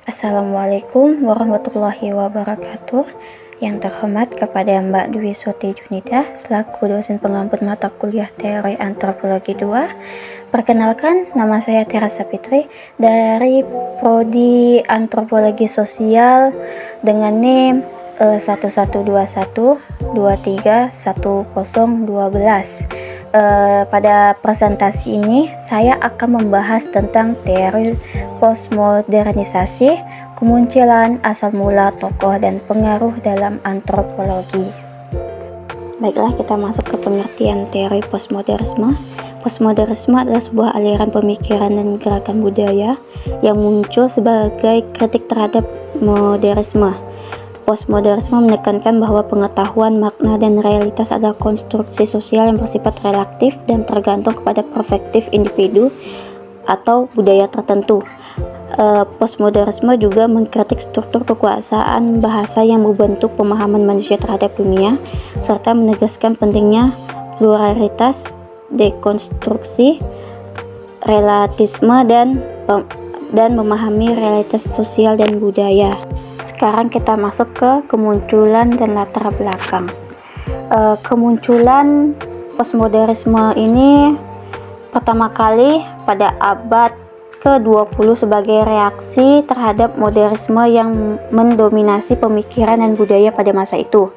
Assalamualaikum warahmatullahi wabarakatuh. Yang terhormat kepada Mbak Dwi Suti Junidah selaku dosen pengampu mata kuliah Teori Antropologi 2. Perkenalkan, nama saya Tiara Sapitri dari Prodi Antropologi Sosial dengan NIM 1121231012. Pada presentasi ini saya akan membahas tentang teori postmodernisasi, kemunculan asal mula tokoh dan pengaruh dalam antropologi. Baiklah, kita masuk ke pengertian teori postmodernisme. Postmodernisme adalah sebuah aliran pemikiran dan gerakan budaya yang muncul sebagai kritik terhadap modernisme. Postmodernisme menekankan bahwa pengetahuan, makna, dan realitas adalah konstruksi sosial yang bersifat relatif dan tergantung kepada perspektif individu atau budaya tertentu. Postmodernisme juga mengkritik struktur kekuasaan bahasa yang membentuk pemahaman manusia terhadap dunia, serta menegaskan pentingnya pluralitas, dekonstruksi, relativisme, dan memahami realitas sosial dan budaya. Sekarang kita masuk ke kemunculan dan latar belakang. Kemunculan postmodernisme ini pertama kali pada abad ke-20 sebagai reaksi terhadap modernisme yang mendominasi pemikiran dan budaya pada masa itu.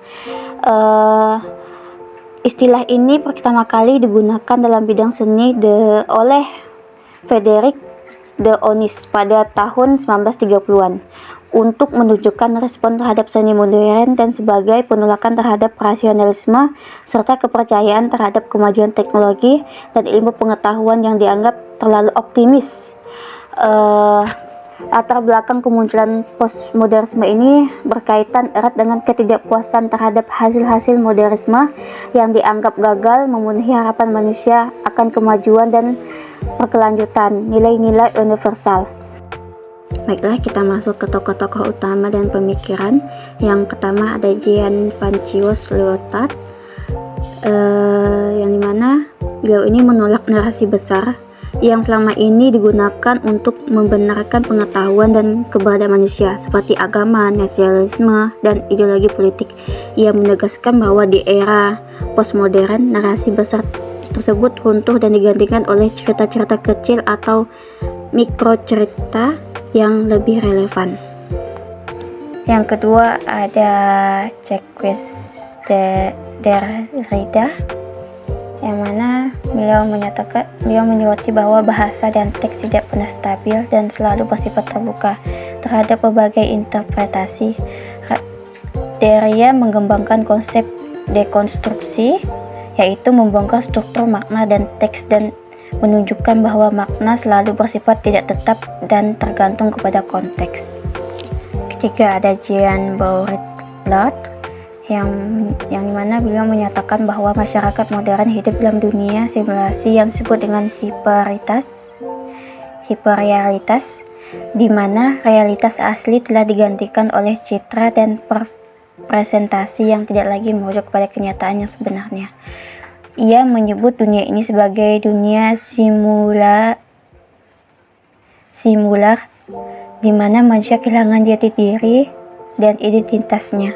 Istilah ini pertama kali digunakan dalam bidang seni oleh Frederick de Onis pada tahun 1930-an untuk menunjukkan respon terhadap seni modern dan sebagai penolakan terhadap rasionalisme serta kepercayaan terhadap kemajuan teknologi dan ilmu pengetahuan yang dianggap terlalu optimis. Latar belakang kemunculan postmodernisme ini berkaitan erat dengan ketidakpuasan terhadap hasil-hasil modernisme yang dianggap gagal memenuhi harapan manusia akan kemajuan dan berkelanjutan nilai-nilai universal. Baiklah, kita masuk ke tokoh-tokoh utama dan pemikiran. Yang pertama ada Jean Francois Lyotard, yang dimana beliau ini menolak narasi besar yang selama ini digunakan untuk membenarkan pengetahuan dan keberadaan manusia seperti agama, nasionalisme, dan ideologi politik. Ia menegaskan bahwa di era postmodern narasi besar tersebut runtuh dan digantikan oleh cerita-cerita kecil atau mikrocerita yang lebih relevan. Yang kedua ada Jacques Derrida, yang mana beliau menyoroti bahwa bahasa dan teks tidak pernah stabil dan selalu bersifat terbuka terhadap berbagai interpretasi. Derrida mengembangkan konsep dekonstruksi, yaitu membongkar struktur makna dan teks dan menunjukkan bahwa makna selalu bersifat tidak tetap dan tergantung kepada konteks. Ketiga ada Jean Baudrillard, yang dimana beliau menyatakan bahwa masyarakat modern hidup dalam dunia simulasi yang disebut dengan hiperrealitas, di mana realitas asli telah digantikan oleh citra dan presentasi yang tidak lagi merujuk pada kenyataan yang sebenarnya. Ia menyebut dunia ini sebagai dunia simular, di mana manusia kehilangan jati diri dan identitasnya.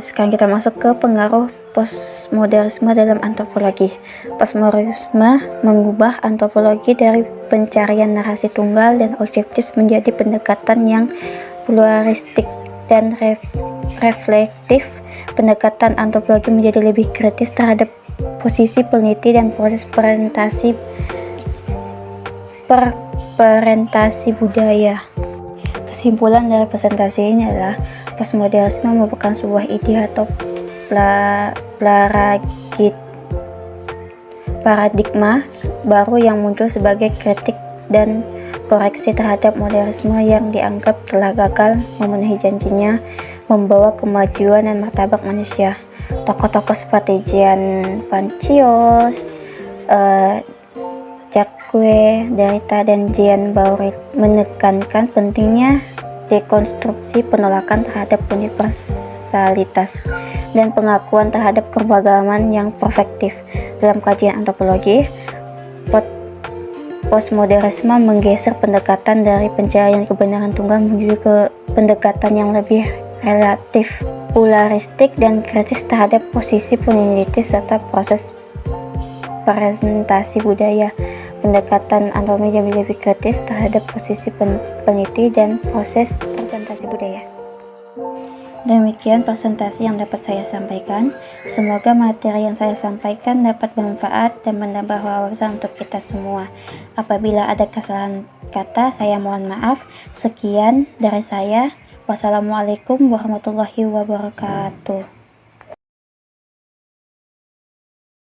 Sekarang kita masuk ke pengaruh postmodernisme dalam antropologi. Postmodernisme mengubah antropologi dari pencarian narasi tunggal dan objektif menjadi pendekatan yang pluralistik dan reflektif. Pendekatan antropologi menjadi lebih kritis terhadap posisi peneliti dan proses presentasi budaya. Kesimpulan dari presentasi ini adalah postmodernisme merupakan sebuah ide atau paradigma baru yang muncul sebagai kritik dan koreksi terhadap modernisme yang dianggap telah gagal memenuhi janjinya membawa kemajuan dan martabat manusia. Tokoh-tokoh seperti Jean Francois, Jacques Derrida, dan Jean Baudrillard menekankan pentingnya dekonstruksi, penolakan terhadap universalitas, dan pengakuan terhadap keragaman yang perspektif. Dalam kajian antropologi, Postmodernisme menggeser pendekatan dari pencarian kebenaran tunggal menuju ke pendekatan yang lebih relatif, pluralistik, dan kritis terhadap posisi peneliti serta proses presentasi budaya. Pendekatan anatomi lebih kritis terhadap posisi peneliti dan proses presentasi budaya. Demikian presentasi yang dapat saya sampaikan. Semoga materi yang saya sampaikan dapat bermanfaat dan menambah wawasan untuk kita semua. Apabila ada kesalahan kata, saya mohon maaf. Sekian dari saya. Wassalamualaikum warahmatullahi wabarakatuh.